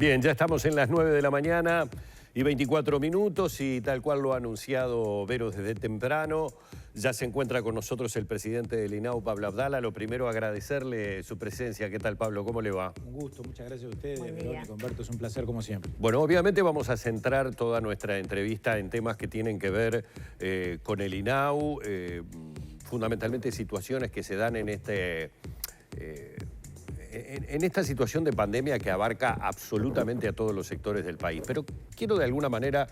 Bien, ya estamos en las 9 de la mañana y 24 minutos y tal cual lo ha anunciado Vero desde temprano, ya se encuentra con nosotros el presidente del INAU, Pablo Abdala. Lo primero, agradecerle su presencia. ¿Qué tal, Pablo? ¿Cómo le va? Un gusto, muchas gracias a ustedes, Verónica, Humberto, es un placer como siempre. Bueno, obviamente vamos a centrar toda nuestra entrevista en temas que tienen que ver con el INAU, fundamentalmente situaciones que se dan en esta situación de pandemia que abarca absolutamente a todos los sectores del país. Pero quiero de alguna manera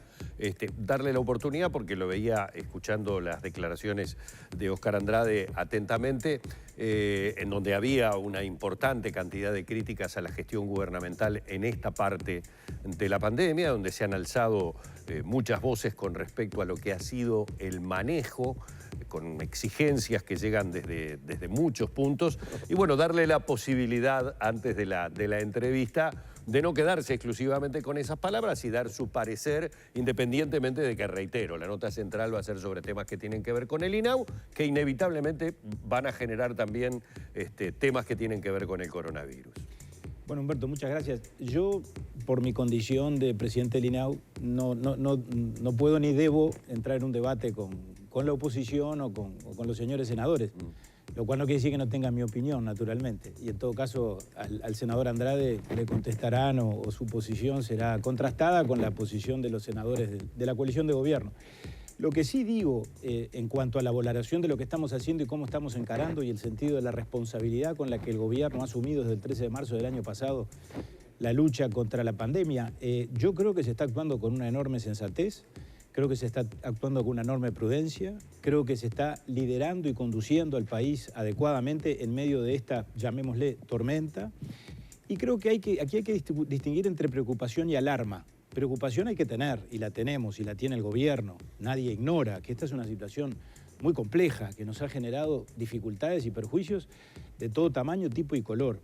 darle la oportunidad, porque lo veía escuchando las declaraciones de Óscar Andrade atentamente, en donde había una importante cantidad de críticas a la gestión gubernamental en esta parte de la pandemia, donde se han alzado muchas voces con respecto a lo que ha sido el manejo, con exigencias que llegan desde muchos puntos. Y bueno, darle la posibilidad, antes de la entrevista, de no quedarse exclusivamente con esas palabras y dar su parecer, independientemente de que, reitero, la nota central va a ser sobre temas que tienen que ver con el INAU, que inevitablemente van a generar también temas que tienen que ver con el coronavirus. Bueno, Humberto, muchas gracias. Yo, por mi condición de presidente del INAU, no puedo ni debo entrar en un debate con la oposición o con los señores senadores, lo cual no quiere decir que no tengan mi opinión, naturalmente. Y en todo caso, al senador Andrade le contestarán o su posición será contrastada con la posición de los senadores de la coalición de gobierno. Lo que sí digo en cuanto a la valoración de lo que estamos haciendo y cómo estamos encarando y el sentido de la responsabilidad con la que el gobierno ha asumido desde el 13 de marzo del año pasado la lucha contra la pandemia, yo creo que se está actuando con una enorme sensatez, creo que se está actuando con una enorme prudencia, creo que se está liderando y conduciendo al país adecuadamente en medio de esta, llamémosle, tormenta. Y creo que aquí hay que distinguir entre preocupación y alarma. Preocupación hay que tener, y la tenemos, y la tiene el gobierno. Nadie ignora que esta es una situación muy compleja, que nos ha generado dificultades y perjuicios de todo tamaño, tipo y color.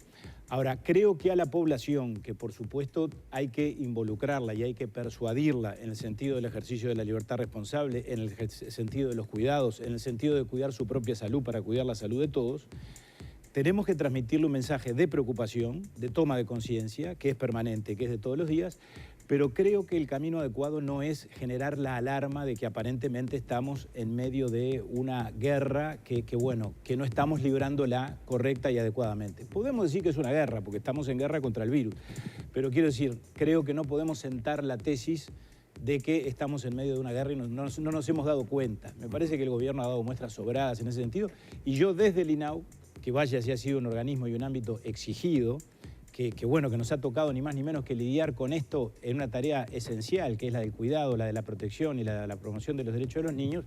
Ahora, creo que a la población, que por supuesto hay que involucrarla y hay que persuadirla en el sentido del ejercicio de la libertad responsable, en el sentido de los cuidados, en el sentido de cuidar su propia salud para cuidar la salud de todos, tenemos que transmitirle un mensaje de preocupación, de toma de conciencia, que es permanente, que es de todos los días, pero creo que el camino adecuado no es generar la alarma de que aparentemente estamos en medio de una guerra que no estamos librándola correcta y adecuadamente. Podemos decir que es una guerra, porque estamos en guerra contra el virus, pero quiero decir, creo que no podemos sentar la tesis de que estamos en medio de una guerra y no nos hemos dado cuenta. Me parece que el gobierno ha dado muestras sobradas en ese sentido, y yo desde el INAU, que vaya si ha sido un organismo y un ámbito exigido, que nos ha tocado ni más ni menos que lidiar con esto en una tarea esencial, que es la del cuidado, la de la protección y la de la promoción de los derechos de los niños,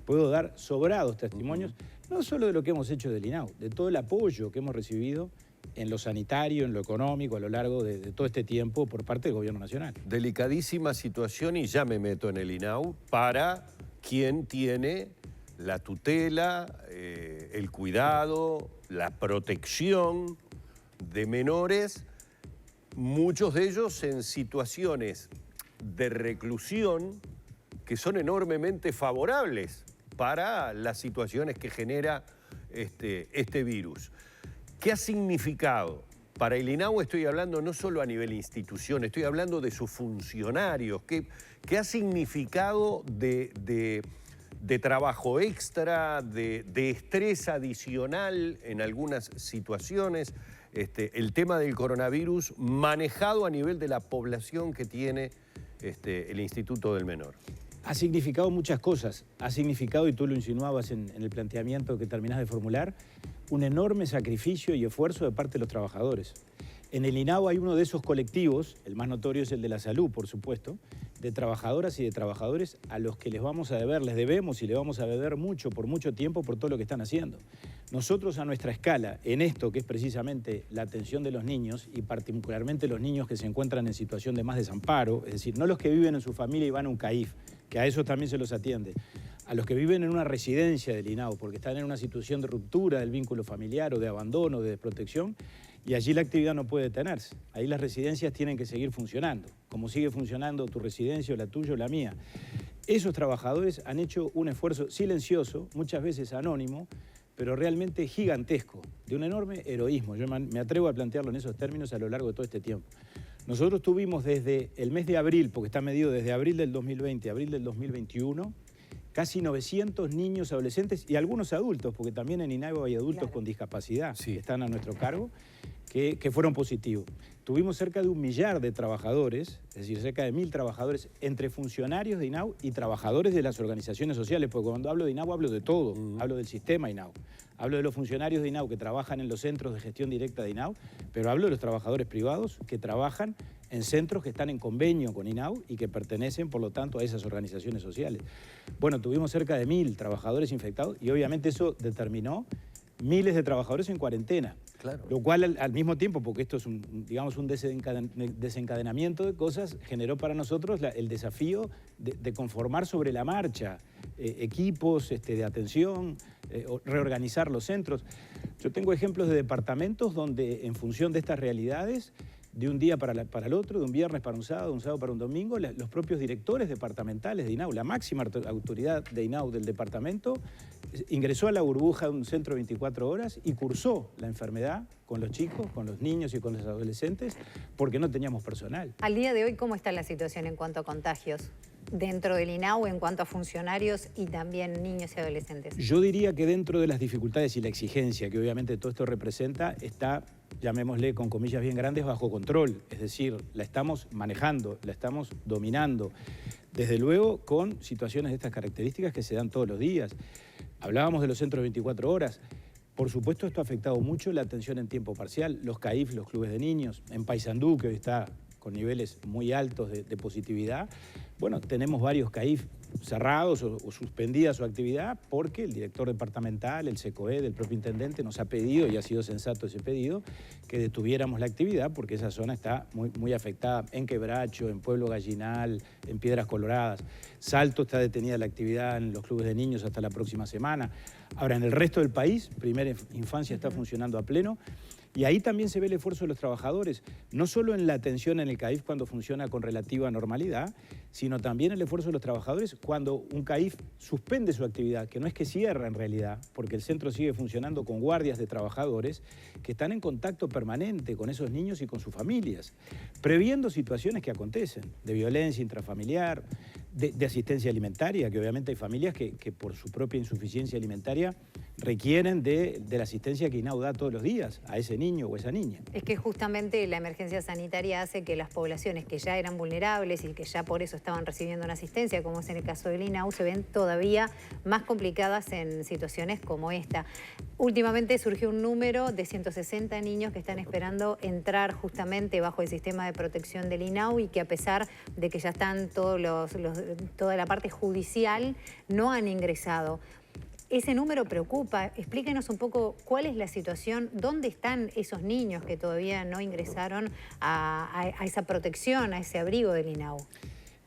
puedo dar sobrados testimonios, no solo de lo que hemos hecho del INAU, de todo el apoyo que hemos recibido en lo sanitario, en lo económico, a lo largo de todo este tiempo por parte del Gobierno Nacional. Delicadísima situación, y ya me meto en el INAU, para quien tiene la tutela, el cuidado, la protección de menores, muchos de ellos en situaciones de reclusión que son enormemente favorables para las situaciones que genera este virus. ¿Qué ha significado? Para el INAU estoy hablando no solo a nivel institución, estoy hablando de sus funcionarios. ¿Qué ha significado de trabajo extra, de estrés adicional en algunas situaciones, el tema del coronavirus manejado a nivel de la población que tiene el Instituto del Menor? Ha significado muchas cosas. Ha significado, y tú lo insinuabas en el planteamiento que terminás de formular, un enorme sacrificio y esfuerzo de parte de los trabajadores. En el INAU hay uno de esos colectivos, el más notorio es el de la salud, por supuesto, de trabajadoras y de trabajadores a los que les debemos y le vamos a deber mucho, por mucho tiempo, por todo lo que están haciendo. Nosotros a nuestra escala, en esto que es precisamente la atención de los niños, y particularmente los niños que se encuentran en situación de más desamparo, es decir, no los que viven en su familia y van a un CAIF, que a esos también se los atiende, a los que viven en una residencia del INAU porque están en una situación de ruptura del vínculo familiar o de abandono, de desprotección, y allí la actividad no puede detenerse. Ahí las residencias tienen que seguir funcionando, como sigue funcionando tu residencia o la tuya o la mía. Esos trabajadores han hecho un esfuerzo silencioso, muchas veces anónimo, pero realmente gigantesco, de un enorme heroísmo. Yo me atrevo a plantearlo en esos términos a lo largo de todo este tiempo. Nosotros tuvimos desde el mes de abril, porque está medido desde abril del 2020 a abril del 2021, casi 900 niños, adolescentes y algunos adultos, porque también en INAU hay adultos con discapacidad que están a nuestro cargo, que fueron positivos. Tuvimos cerca de 1 millar de trabajadores, es decir, cerca de 1000 trabajadores, entre funcionarios de INAU y trabajadores de las organizaciones sociales, porque cuando hablo de INAU hablo de todo, hablo del sistema INAU. Hablo de los funcionarios de INAU que trabajan en los centros de gestión directa de INAU, pero hablo de los trabajadores privados que trabajan en centros que están en convenio con INAU y que pertenecen, por lo tanto, a esas organizaciones sociales. Bueno, tuvimos cerca de 1000 trabajadores infectados y obviamente eso determinó miles de trabajadores en cuarentena. Claro. Lo cual al mismo tiempo, porque esto es digamos un desencadenamiento de cosas, generó para nosotros el desafío de conformar sobre la marcha equipos de atención, reorganizar los centros. Yo tengo ejemplos de departamentos donde en función de estas realidades, de un día para el otro, de un viernes para un sábado para un domingo, los propios directores departamentales de INAU, la máxima autoridad de INAU del departamento, ingresó a la burbuja de un centro de 24 horas y cursó la enfermedad con los chicos, con los niños y con los adolescentes, porque no teníamos personal. Al día de hoy, ¿cómo está la situación en cuanto a contagios dentro del INAU, en cuanto a funcionarios y también niños y adolescentes? Yo diría que dentro de las dificultades y la exigencia que obviamente todo esto representa, está, llamémosle con comillas bien grandes, bajo control. Es decir, la estamos manejando, la estamos dominando. Desde luego con situaciones de estas características que se dan todos los días. Hablábamos de los centros de 24 horas. Por supuesto, esto ha afectado mucho la atención en tiempo parcial, los CAIF, los clubes de niños, en Paysandú, que hoy está con niveles muy altos de positividad. Bueno, tenemos varios CAIF cerrados o suspendida su actividad porque el director departamental, el SECOED, el propio intendente nos ha pedido, y ha sido sensato ese pedido, que detuviéramos la actividad porque esa zona está muy afectada en Quebracho, en Pueblo Gallinal, en Piedras Coloradas. Salto está detenida la actividad en los clubes de niños hasta la próxima semana. Ahora, en el resto del país, Primera Infancia está funcionando a pleno. Y ahí también se ve el esfuerzo de los trabajadores, no solo en la atención en el CAIF cuando funciona con relativa normalidad, sino también el esfuerzo de los trabajadores cuando un CAIF suspende su actividad, que no es que cierra en realidad, porque el centro sigue funcionando con guardias de trabajadores que están en contacto permanente con esos niños y con sus familias, previendo situaciones que acontecen, de violencia intrafamiliar, de asistencia alimentaria, que obviamente hay familias que por su propia insuficiencia alimentaria requieren de la asistencia que INAU da todos los días a ese niño o esa niña. Es que justamente la emergencia sanitaria hace que las poblaciones que ya eran vulnerables y que ya por eso estaban recibiendo una asistencia, como es en el caso del INAU, se ven todavía más complicadas en situaciones como esta. Últimamente surgió un número de 160 niños que están esperando entrar justamente bajo el sistema de protección del INAU y que a pesar de que ya están toda la parte judicial, no han ingresado. Ese número preocupa. Explíquenos un poco cuál es la situación, dónde están esos niños que todavía no ingresaron a esa protección, a ese abrigo del INAU.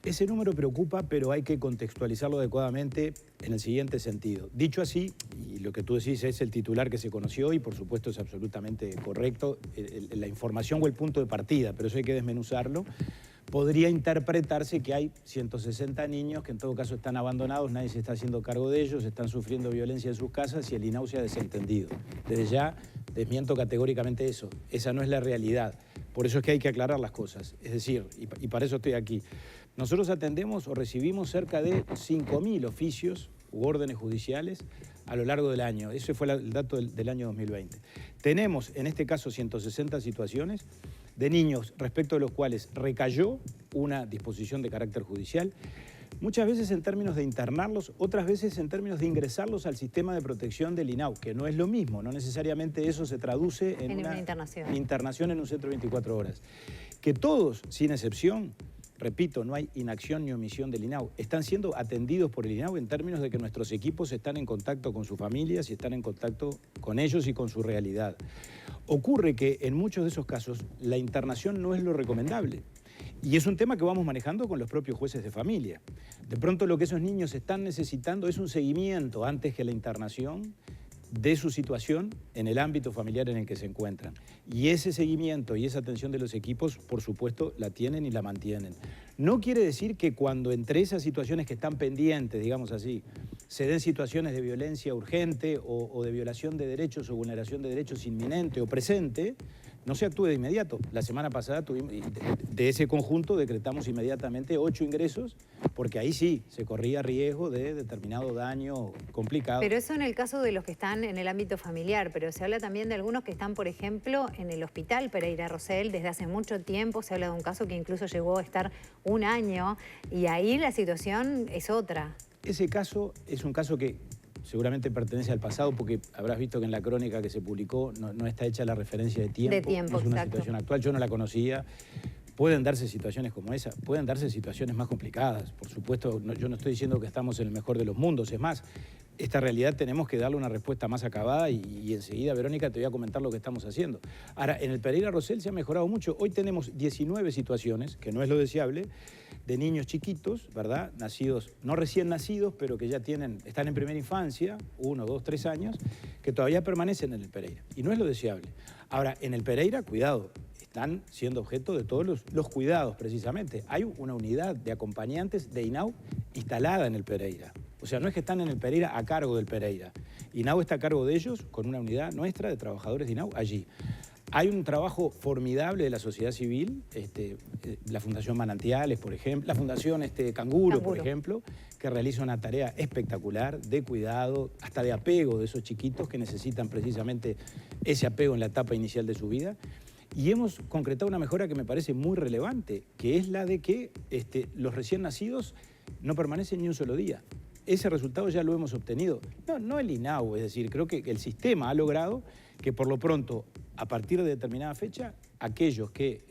Ese número preocupa, pero hay que contextualizarlo adecuadamente en el siguiente sentido. Dicho así, y lo que tú decís es el titular que se conoció y por supuesto es absolutamente correcto, la información o el punto de partida, pero eso hay que desmenuzarlo. Podría interpretarse que hay 160 niños que en todo caso están abandonados, nadie se está haciendo cargo de ellos, están sufriendo violencia en sus casas y el INAU se ha desentendido. Desde ya desmiento categóricamente eso, esa no es la realidad. Por eso es que hay que aclarar las cosas, es decir, y para eso estoy aquí. Nosotros atendemos o recibimos cerca de 5.000 oficios u órdenes judiciales a lo largo del año. Ese fue el dato del año 2020. Tenemos en este caso 160 situaciones de niños respecto de los cuales recayó una disposición de carácter judicial, muchas veces en términos de internarlos, otras veces en términos de ingresarlos al sistema de protección del INAU, que no es lo mismo, no necesariamente eso se traduce en una internación en un centro de 24 horas. Que todos, sin excepción, repito, no hay inacción ni omisión del INAU, están siendo atendidos por el INAU en términos de que nuestros equipos están en contacto con sus familias y están en contacto con ellos y con su realidad. Ocurre que en muchos de esos casos la internación no es lo recomendable. Y es un tema que vamos manejando con los propios jueces de familia. De pronto lo que esos niños están necesitando es un seguimiento antes que la internación de su situación en el ámbito familiar en el que se encuentran. Y ese seguimiento y esa atención de los equipos, por supuesto, la tienen y la mantienen. No quiere decir que cuando entre esas situaciones que están pendientes, digamos así, se den situaciones de violencia urgente o de violación de derechos o vulneración de derechos inminente o presente, no se actúe de inmediato. La semana pasada de ese conjunto decretamos inmediatamente 8 ingresos, porque ahí sí se corría riesgo de determinado daño complicado. Pero eso en el caso de los que están en el ámbito familiar, pero se habla también de algunos que están, por ejemplo, en el hospital Pereira Rosell desde hace mucho tiempo. Se habla de un caso que incluso llegó a estar 1 año y ahí la situación es otra. Ese caso es un caso que seguramente pertenece al pasado, porque habrás visto que en la crónica que se publicó no está hecha la referencia de tiempo. De tiempo, no es una exacto. situación actual, yo no la conocía. Pueden darse situaciones como esa, pueden darse situaciones más complicadas. Por supuesto, yo no estoy diciendo que estamos en el mejor de los mundos, es más, esta realidad tenemos que darle una respuesta más acabada y enseguida, Verónica, te voy a comentar lo que estamos haciendo. Ahora, en el Pereira Rosell se ha mejorado mucho. Hoy tenemos 19 situaciones, que no es lo deseable, de niños chiquitos, ¿verdad? Nacidos, no recién nacidos, pero que ya están en primera infancia, 1, 2, 3 años, que todavía permanecen en el Pereira. Y no es lo deseable. Ahora, en el Pereira, cuidado, están siendo objeto de todos los cuidados, precisamente. Hay una unidad de acompañantes de INAU instalada en el Pereira. O sea, no es que están en el Pereira a cargo del Pereira. INAU está a cargo de ellos con una unidad nuestra de trabajadores de INAU allí. Hay un trabajo formidable de la sociedad civil, la Fundación Manantiales, por ejemplo, la Fundación Canguro, por ejemplo, que realiza una tarea espectacular de cuidado, hasta de apego de esos chiquitos que necesitan precisamente ese apego en la etapa inicial de su vida. Y hemos concretado una mejora que me parece muy relevante, que es la de que los recién nacidos no permanecen ni un solo día. Ese resultado ya lo hemos obtenido. No el INAU, es decir, creo que el sistema ha logrado que por lo pronto, a partir de determinada fecha, aquellos que,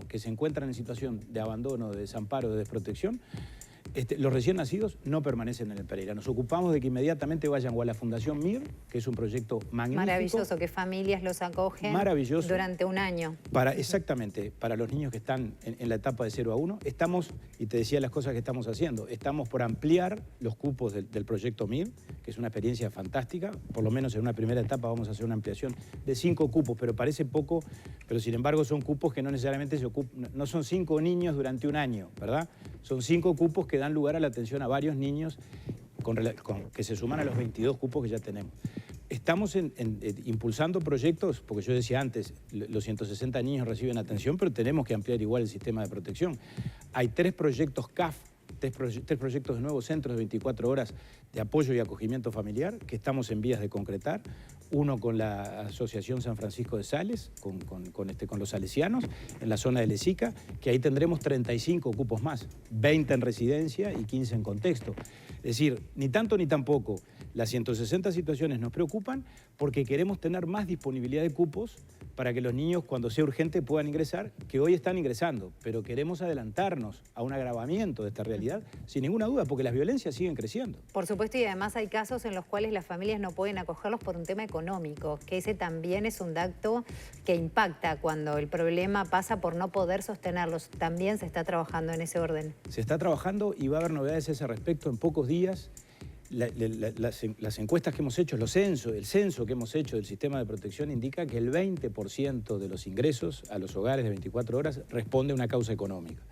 que se encuentran en situación de abandono, de desamparo, de desprotección, los recién nacidos no permanecen en el Pereira. Nos ocupamos de que inmediatamente vayan o a la Fundación MIR, que es un proyecto magnífico. Maravilloso, que familias los acogen durante 1 año. Exactamente, para los niños que están en la etapa de 0 a 1. Estamos, y te decía las cosas que estamos haciendo, estamos por ampliar los cupos del proyecto MIR, que es una experiencia fantástica. Por lo menos en una primera etapa vamos a hacer una ampliación de 5 cupos, pero parece poco, pero sin embargo son cupos que no necesariamente no son 5 niños durante 1 año, ¿verdad? Son 5 cupos que dan lugar a la atención a varios niños que se suman a los 22 cupos que ya tenemos. Estamos impulsando proyectos, porque yo decía antes, los 160 niños reciben atención, pero tenemos que ampliar igual el sistema de protección. Hay 3 proyectos CAF, 3 proyectos de nuevos centros de 24 horas de apoyo y acogimiento familiar que estamos en vías de concretar. Uno con la Asociación San Francisco de Sales, con los salesianos, en la zona de Lezica, que ahí tendremos 35 cupos más, 20 en residencia y 15 en contexto. Es decir, ni tanto ni tampoco. Las 160 situaciones nos preocupan porque queremos tener más disponibilidad de cupos para que los niños, cuando sea urgente, puedan ingresar, que hoy están ingresando, pero queremos adelantarnos a un agravamiento de esta realidad, sin ninguna duda, porque las violencias siguen creciendo. Por supuesto, y además hay casos en los cuales las familias no pueden acogerlos por un tema económico, que ese también es un dato que impacta cuando el problema pasa por no poder sostenerlos. También se está trabajando en ese orden. Se está trabajando y va a haber novedades a ese respecto en pocos días. Las encuestas que hemos hecho, el censo que hemos hecho del sistema de protección indica que el 20% de los ingresos a los hogares de 24 horas responde a una causa económica.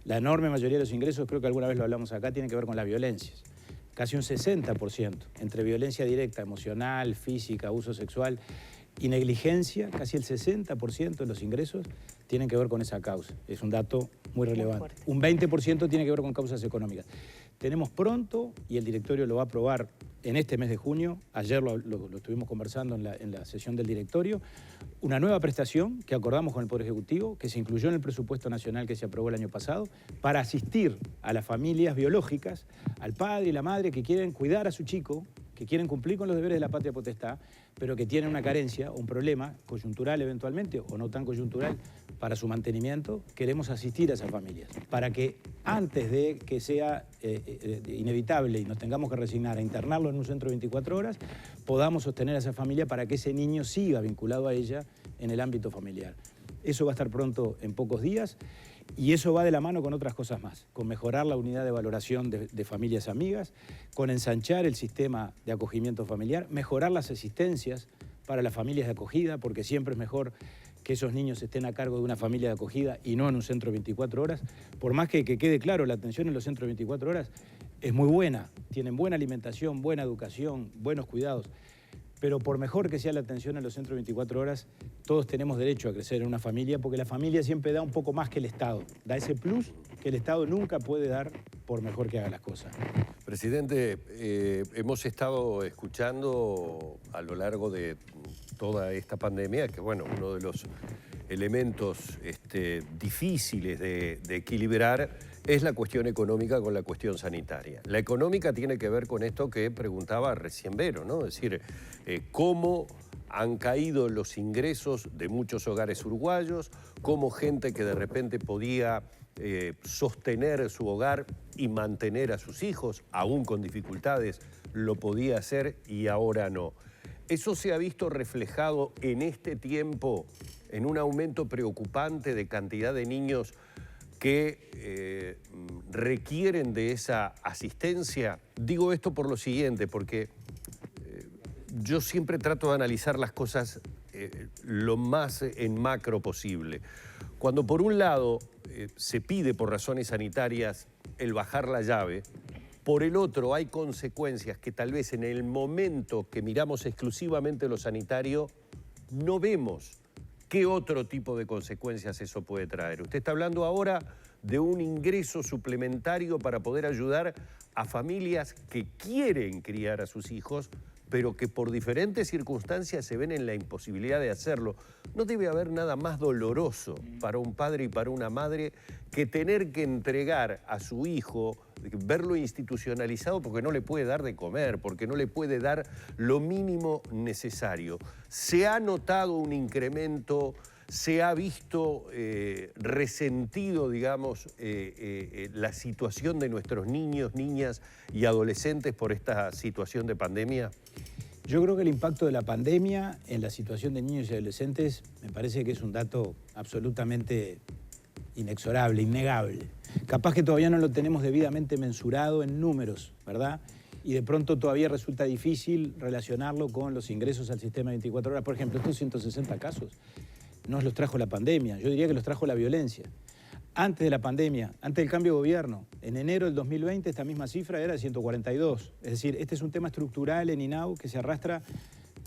La enorme mayoría de los ingresos, creo que alguna vez lo hablamos acá, tienen que ver con las violencias. Casi un 60%, entre violencia directa, emocional, física, abuso sexual y negligencia, casi el 60% de los ingresos tienen que ver con esa causa. Es un dato muy relevante. Un 20% tiene que ver con causas económicas. Tenemos pronto, y el directorio lo va a aprobar en este mes de junio, ayer lo estuvimos conversando en la sesión del directorio, una nueva prestación que acordamos con el Poder Ejecutivo, que se incluyó en el presupuesto nacional que se aprobó el año pasado, para asistir a las familias biológicas, al padre y la madre que quieren cuidar a su chico, que quieren cumplir con los deberes de la patria potestad, pero que tienen una carencia o un problema coyuntural eventualmente, o no tan coyuntural, para su mantenimiento. Queremos asistir a esas familias, para que antes de que sea inevitable y nos tengamos que resignar a internarlo en un centro de 24 horas, podamos sostener a esa familia para que ese niño siga vinculado a ella en el ámbito familiar. Eso va a estar pronto en pocos días. Y eso va de la mano con otras cosas más, con mejorar la unidad de valoración de familias amigas, con ensanchar el sistema de acogimiento familiar, mejorar las asistencias para las familias de acogida, porque siempre es mejor que esos niños estén a cargo de una familia de acogida y no en un centro de 24 horas. Por más que quede claro, la atención en los centros de 24 horas es muy buena, tienen buena alimentación, buena educación, buenos cuidados. Pero por mejor que sea la atención en los centros 24 horas, todos tenemos derecho a crecer en una familia, porque la familia siempre da un poco más que el Estado. Da ese plus que el Estado nunca puede dar por mejor que haga las cosas. Presidente, hemos estado escuchando a lo largo de toda esta pandemia que, bueno, uno de los elementos difíciles de equilibrar es la cuestión económica con la cuestión sanitaria. La económica tiene que ver con esto que preguntaba recién Vero, ¿no? Es decir, cómo han caído los ingresos de muchos hogares uruguayos, cómo gente que de repente podía sostener su hogar y mantener a sus hijos, aún con dificultades, lo podía hacer y ahora no. Eso se ha visto reflejado en este tiempo en un aumento preocupante de cantidad de niños que requieren de esa asistencia. Digo esto por lo siguiente, porque yo siempre trato de analizar las cosas lo más en macro posible. Cuando por un lado se pide por razones sanitarias el bajar la llave, por el otro hay consecuencias que tal vez en el momento que miramos exclusivamente lo sanitario no vemos qué otro tipo de consecuencias eso puede traer. Usted está hablando ahora de un ingreso suplementario para poder ayudar a familias que quieren criar a sus hijos, pero que por diferentes circunstancias se ven en la imposibilidad de hacerlo. No debe haber nada más doloroso para un padre y para una madre que tener que entregar a su hijo, verlo institucionalizado porque no le puede dar de comer, porque no le puede dar lo mínimo necesario. Se ha notado un incremento, se ha visto resentido, digamos, la situación de nuestros niños, niñas y adolescentes por esta situación de pandemia. Yo creo que el impacto de la pandemia en la situación de niños y adolescentes me parece que es un dato absolutamente inexorable, innegable. Capaz que todavía no lo tenemos debidamente mensurado en números, ¿verdad? Y de pronto todavía resulta difícil relacionarlo con los ingresos al sistema 24 horas. Por ejemplo, estos 160 casos no los trajo la pandemia, yo diría que los trajo la violencia. Antes de la pandemia, antes del cambio de gobierno, en enero del 2020 esta misma cifra era de 142. Es decir, este es un tema estructural en INAU que se arrastra.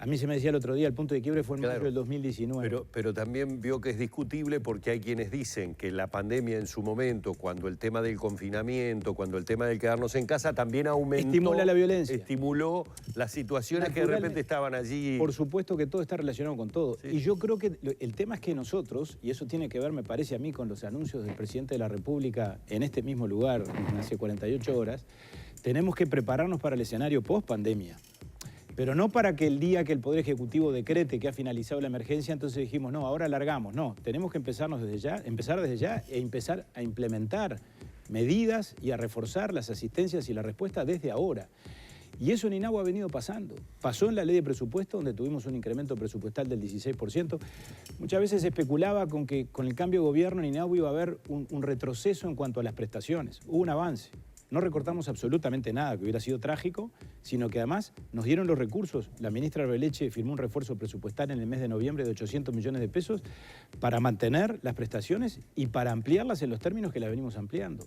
A mí se me decía el otro día, el punto de quiebre fue en mayo del 2019. Pero también vio que es discutible porque hay quienes dicen que la pandemia en su momento, cuando el tema del confinamiento, cuando el tema del quedarnos en casa, también aumentó. Estimula la violencia. Estimuló las situaciones que de repente estaban allí. Por supuesto que todo está relacionado con todo. Sí. Y yo creo que el tema es que nosotros, y eso tiene que ver, me parece a mí, con los anuncios del presidente de la República en este mismo lugar, hace 48 horas, tenemos que prepararnos para el escenario post-pandemia. Pero no para que el día que el Poder Ejecutivo decrete que ha finalizado la emergencia, entonces dijimos, no, ahora alargamos. No, tenemos que empezar desde ya e empezar a implementar medidas y a reforzar las asistencias y la respuesta desde ahora. Y eso en INAU ha venido pasando. Pasó en la ley de presupuesto, donde tuvimos un incremento presupuestal del 16%. Muchas veces se especulaba con que con el cambio de gobierno en INAU iba a haber un retroceso en cuanto a las prestaciones. Hubo un avance. No recortamos absolutamente nada, que hubiera sido trágico, sino que además nos dieron los recursos. La ministra Arbeleche firmó un refuerzo presupuestal en el mes de noviembre de 800 millones de pesos para mantener las prestaciones y para ampliarlas en los términos que las venimos ampliando.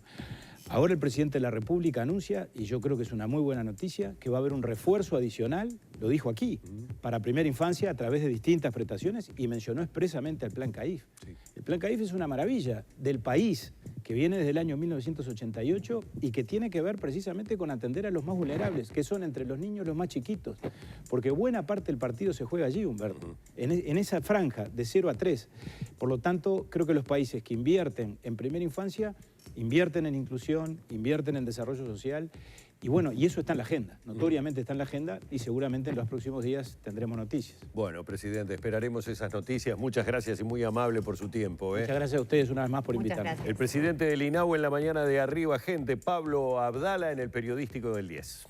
Ahora el presidente de la República anuncia, y yo creo que es una muy buena noticia, que va a haber un refuerzo adicional, lo dijo aquí, para primera infancia a través de distintas prestaciones y mencionó expresamente al Plan CAIF. Sí. El Plan CAIF es una maravilla del país que viene desde el año 1988 y que tiene que ver precisamente con atender a los más vulnerables, que son entre los niños los más chiquitos, porque buena parte del partido se juega allí, Humberto, en esa franja de 0 a 3. Por lo tanto, creo que los países que invierten en primera infancia invierten en inclusión, invierten en desarrollo social y bueno, y eso está en la agenda, notoriamente está en la agenda y seguramente en los próximos días tendremos noticias. Bueno, presidente, esperaremos esas noticias. Muchas gracias y muy amable por su tiempo. Muchas gracias a ustedes una vez más por invitarme. Gracias. El presidente del INAU en la mañana de Arriba Gente, Pablo Abdala, en el Periodístico del 10.